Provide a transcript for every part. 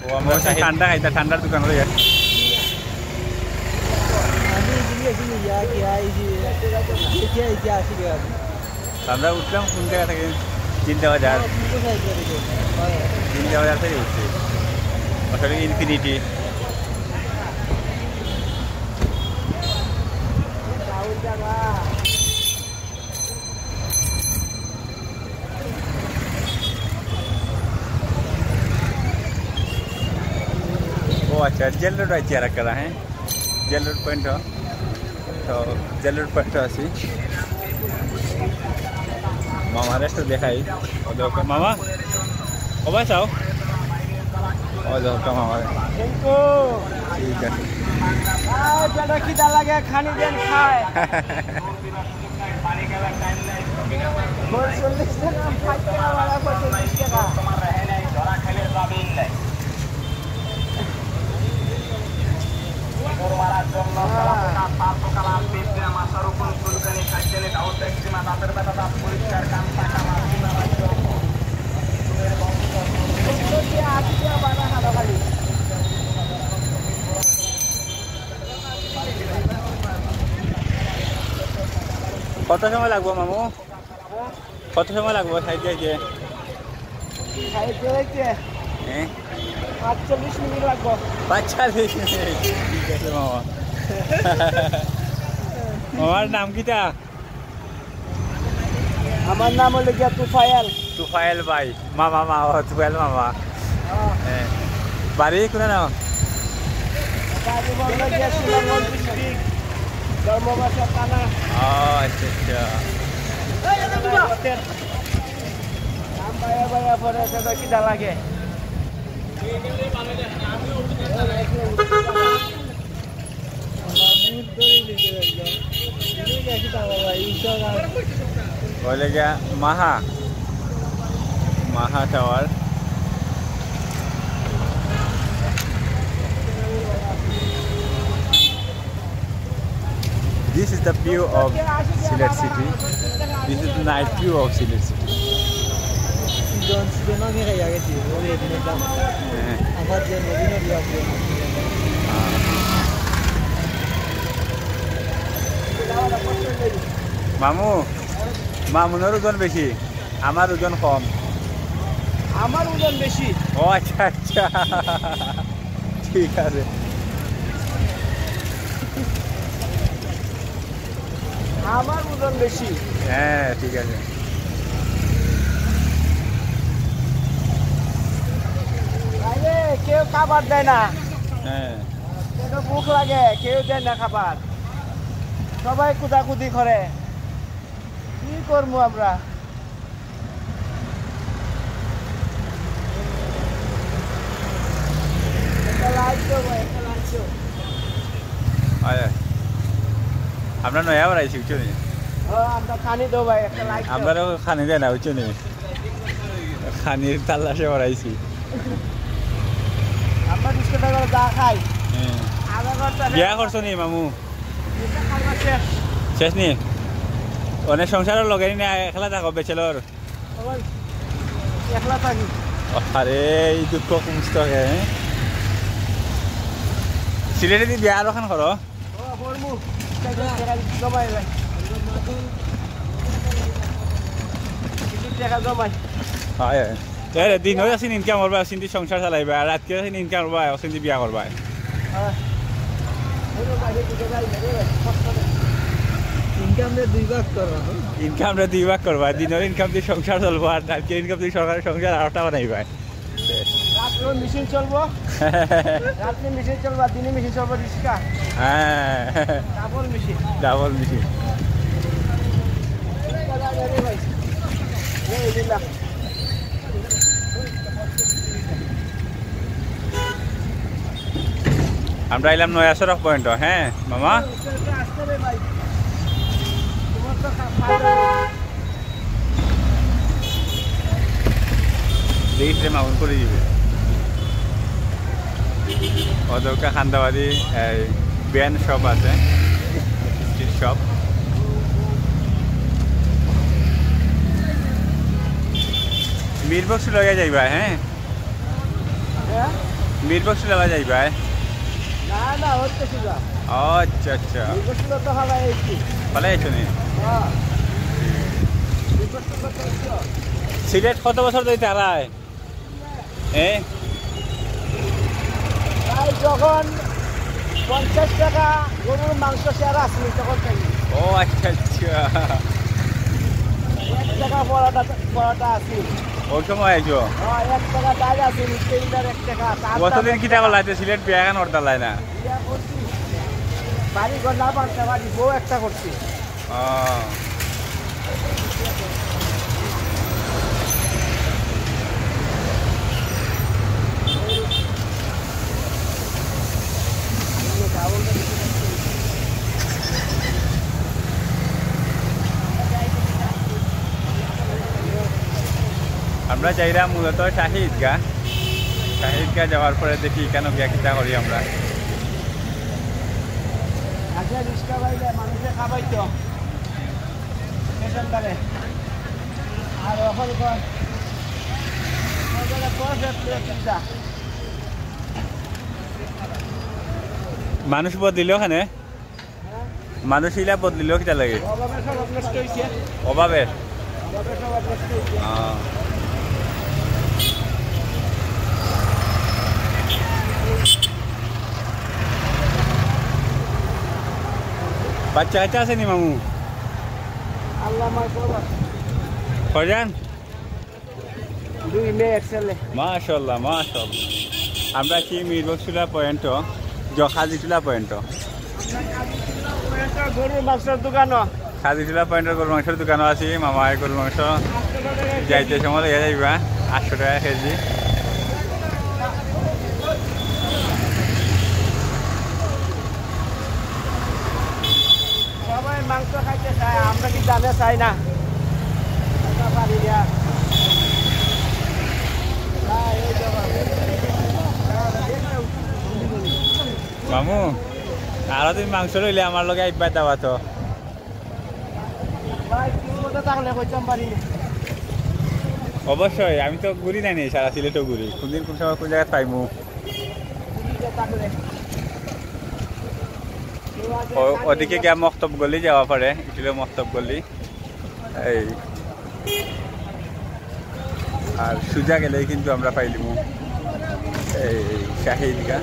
ও আমরা ঠান্ডা খাইতা ঠান্ডার দোকান হয়ে গেছে আমরা উঠলাম কোন জায়গা থেকে চিন্তা বাজার থেকে উঠছি আসলে ইনফিনিটি अच्छा जेल रोड आई चेहरा करा है जेल रोड पॉइंट हो तो जेल रोड पॉइंट आसी मामा रेस्ट देखाई और देखो मामा ओ बस आओ और देखो मामा ठीक है ज्यादा कीड़ा लगे खाने देन खाए बोल 40 টাকা फाइट वाला 40 টাকা তোমার रहे नहीं ধরা খেলে যাবেই নাই পরমারার জন্য সালামটা পাঁচকালাম বিদ্যা মাসার উপর চুলকানি খাইতেলে দাও ট্যাক্সিমা দাঁতের ব্যথা দাঁত পরিষ্কার কান পাকা মাসিমা রাজ্য সুরের বংশ কি আজকে বানা হালা খালি কত সময় লাগবে মামু কত সময় লাগবে সাইড যাইতে হ্যাঁ 45 মিনিট লাগবে 45 মিনিট ঠিক আছে মামা আমার নাম কিটা আমার নাম হলো কি তুফাইল ভাই মামা তুফাইল মামা হ্যাঁ বাড়ি কোন নাম বাড়ি বললো যে সুনামগঞ্জ ডিস্ট্রিক্ট ধর্মবাসা থানা আচ্ছা আচ্ছা নাম ভাইয়া পরে সেটা কিটা লাগে बोले क्या महा tower This is the view of Sylhet city. This is the night view of Sylhet city. মামুনের ওজন বেশি আমার ওজন কম আমার ওজন বেশি ও আচ্ছা আচ্ছা ঠিক আছে আমার ওজন বেশি হ্যাঁ ঠিক আছে কেউ খাবার দেয় না হ্যাঁ কেউ ভুক লাগে কেউ দেয় না খাবার সবাই কুদাকুদি করে কি করবো আমরা আমরা নয়া বাড়াইছি বুঝছো নি আমরা খানি দেবো ভাই একটা লাইক আমরাও খানি দেয় না বুঝছো নি খানির তাল্লাশে বাড়াইছি আমরা 20 টাকা করে চা খাই বিয়া করছো নি মামু শেষ নি অনেক সংসারের লগে নি একলা থাকো বেচেলর একলা থাকি আরে এই দুঃখ কমস্ত হ্যাঁ সিলেটে দি বিয়া আরো খান করো দিন হয়ে আছেন ইনকাম করবা অচিন্তি সংসার চালাইবা আর রাতকে আছেন ইনকাম করবা অচিন্তি বিয়া করবা ইনকাম রে 2 ভাগ করবা দিনের ইনকাম দিয়ে সংসার চলবো আর রাতকে ইনকাম দিয়ে সরকারের সংসার আরটা বানাইবা রাত্রে মেশিন চলবো রাত্রে মেশিন চলবা দিনে মেশিন চলবো রিক্সা হ্যাঁ ডাবল মেশিন আমরা এলাম নয়া সড়ক পয়েন্ট হ্যাঁ মামা দেখি মামুন করে দিবে অদৌকা খান্দাবাদী ব্যান শপ আছে স্ট্রিট শপ মিরবক্স লগে যাইবা হ্যাঁ বীরবক্স লাগা যাইবা না না হচ্ছে সুজা আচ্ছা আচ্ছা বীরবক্স তো হালা এইছি ভালো আছো নি হ্যাঁ বীরবক্স তো হচ্ছে সিলেট কত বছর ধরে তারায় তাই যখন 50 টাকা গরুর মাংস শেয়ার আসলে তখন খাই ও আচ্ছা আচ্ছা 1 টাকা পরোটা আছে ওই সময় আইছো 1 টাকা ডাল আছে মিষ্টির 1 টাকা কতদিন কি টাকা লাইতে সিলেট বিয়াগান অর্ডার না বাড়ি ঘর না পারতে বাড়ি বউ একটা করছি আমরা যাইরা মূলত শাহিদগা যাওয়ার পরে দেখি কেন গিয়া কিতা করি আমরা আগে রিক্সা বাইলে মানুষে খাবাইতো স্টেশনটারে আর এখন মানুষ বদলিল ওখানে মানুষ ইলা বদলিল কিতা লাগে অভাবের বাচ্চা কাচ্চা আছে নি মামু কয়জন 2 মেয়ে একসাথে মাশাআল্লাহ মাশাআল্লাহ আমরা কি মিরবক্সুলা পয়েন্ট খাজিটুলা পয়েন্ট গরুর মাংসের দোকান খাজিটুলা পয়েন্টের গরুর মাংসের দোকানও আছে মামায় গরুর মাংস যাইতে সময় লেগে যাইবা 800 টাকা কেজি সবাই মাংস খাইতে চায় আমরা কি জানে চাই না পারি না মামু আর তুমি মাংস লইলে আমার লগে আইবা দাবা তো অবশ্যই আমি তো ঘুরি নাই সারা সিলেটও ঘুরি কোনদিন কোন সময় কোন জায়গায় পাইমু ওদিকে গিয়া মক্তব গলি যাওয়া পারে এটিলে মক্তব গলি এই আর সুজা গেলেই কিন্তু আমরা পাইলিমু এই শাহিদগা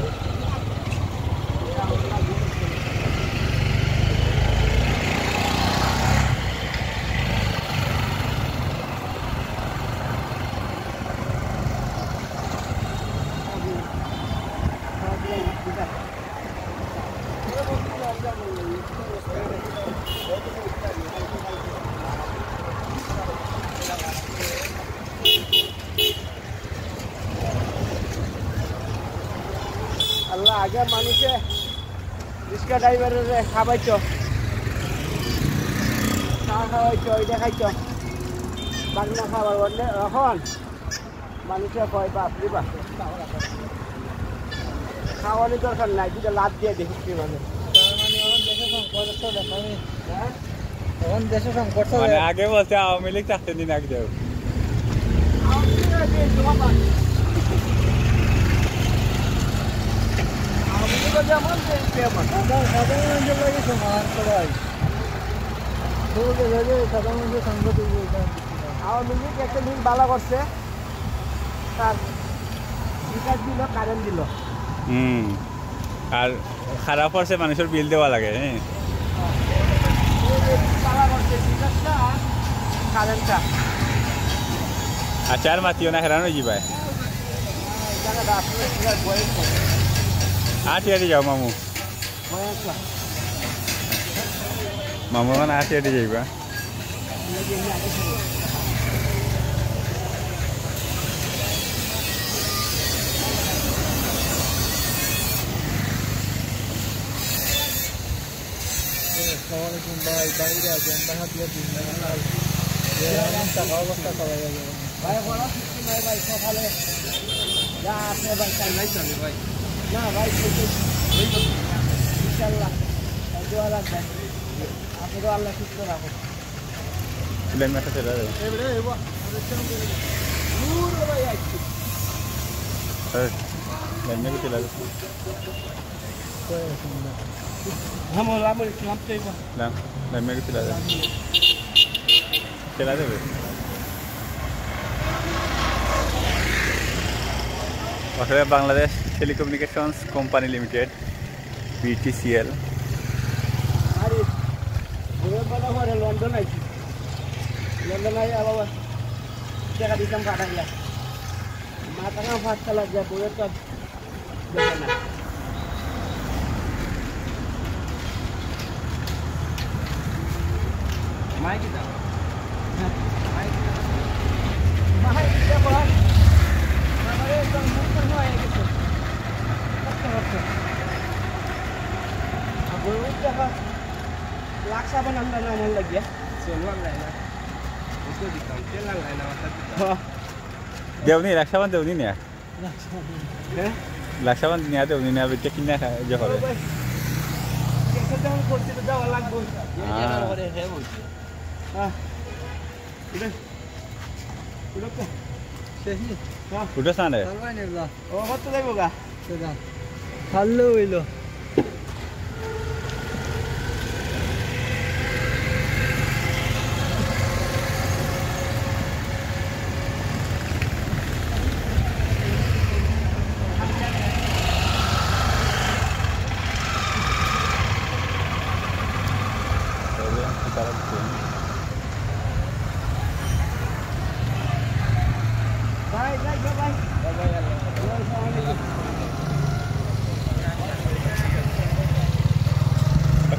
আল্লাহ আগে মানুষে রিক্সা ড্রাইভারের খাবাইতো চা খাওয়াইতো ওইটা খাইতো বাংলা খাবার বললে এখন মানুষে কয় বাপরি বাপ খাওয়ানি দরকার নাই দুটো লাভ দিয়ে দেখছি মানে এখন দেশে সংকট আগে বলতে আওয়ামী লীগ থাকতে দিন আগে যাও আওয়ামী লীগ একটা দিন ভালো করছে তার বিকাশ দিল কারেন্ট দিল আর খারাপ হচ্ছে মানুষের বিল দেওয়া লাগে কারেন্টটা আচ্ছা আর মাতিও না হেরানো যাবাই আটিয়াটি যাও মামু মামু মানে আটিয়াটি যাইবা আসসালামাইকুম ভাই বাইরে আছেন বাহাত দিয়ে দিন টাকা অবস্থা করা যাবে ভাই বড় কিছু নাই ভাই সকালে যা আছে ভাই তাই নাই চলে ভাই না ভাই ইনশাআল্লাহ দোয়া রাখবেন আপনাদের আল্লাহ সুস্থ রাখুন প্লেন মেটা চলে যাবে এবারে এবা দূর ভাই আইছি Lainnya kecil aja. Lama lampu itu. Lainnya kecil aja. Kecil aja be. Maksudnya Bangladesh Telecommunications Company Limited BTCL. Hari, bukan pada hari London aja. London aja apa? Jangan disampaikan ya. Matanya fatal aja boleh kan. Jangan. Mai kita. Mai kita boleh. Hamaरे एकदम मुफ्त में आएगा तो. अच्छा. अब वो जगह लाक्षा पण अंदर ना मन लग गया. सोलवान लाइना. उसको दिखाऊं चल लाइना वाला. देवनी रक्षाबंधन देवनी नहीं है रक्षाबंधन नहीं आते देवनी नहीं अभी क्या किन्ना है जो हो रहा है कैसे तो हम कोशिश तो जाओ अलग बोल ये जगह हो रहे हैं बोल हाँ इधर इधर पे सही हाँ उधर सान है चलवा नहीं ला ओ मत ले बोगा चला hello hello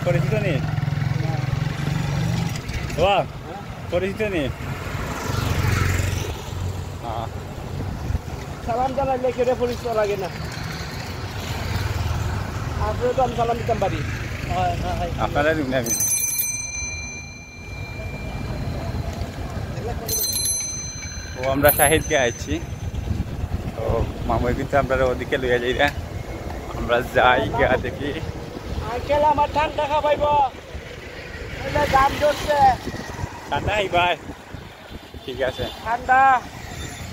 Korisito nih, wah, korisito nih. Salam jalan lagi ada polis lagi na. Aku tu am salam di kembali. Apa lagi ni? ও আমরা শাহিদকে আইছি তো মামুই কিন্তু আমরা ওদিকে লইয়া যাই না আমরা যাই গিয়া দেখি আঙ্কেল আমার ঠান্ডা খাবাইব এটা দাম ধরছে ঠান্ডা খাইবাই ঠিক আছে ঠান্ডা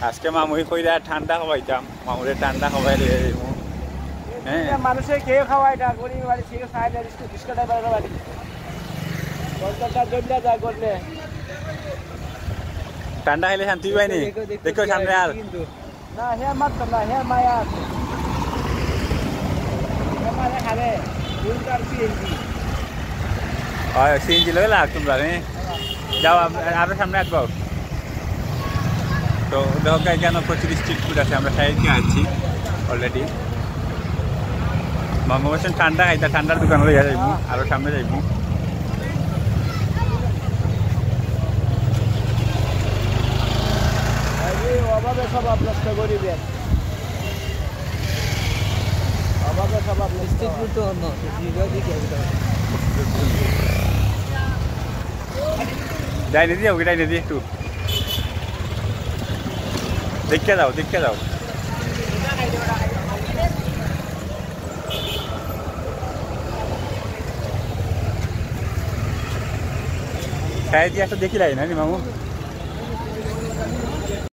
আজকে মামুই কইরা ঠান্ডা খাওয়াইতাম মামুরে ঠান্ডা খাওয়াই লইয়া যাইব হ্যাঁ মানুষে খেয়ে খাওয়াই না গরিব বাড়ি থেকে খাই না বিস্কুট বাইরে বাড়ি কলকাতা জন্য যায় করলে ঠান্ডা খাইলে শান্তি পাইনি দেখো সামনে আর না হে মারতাম না হে মায়া আমারে খাবে উল্টার সিএনজি হয় সিএনজি লগে লাগ তোমরা রে যাও আরো সামনে আসবো তো দেখো এখানে প্রচুর স্ট্রিট ফুড আছে আমরা সাইডে আছি অলরেডি মামু বলছেন ঠান্ডা খাইতা ঠান্ডার দোকানে লইয়া যাইব আরো সামনে যাইব অভাবে স্বভাব নষ্ট করিবেন অভাবে স্বভাব নষ্ট তো অন্য ডাইনে দিয়ে ওকে ডাইনে দিয়ে একটু দেখে যাও খাই দিয়ে একটা দেখি লাই না মামু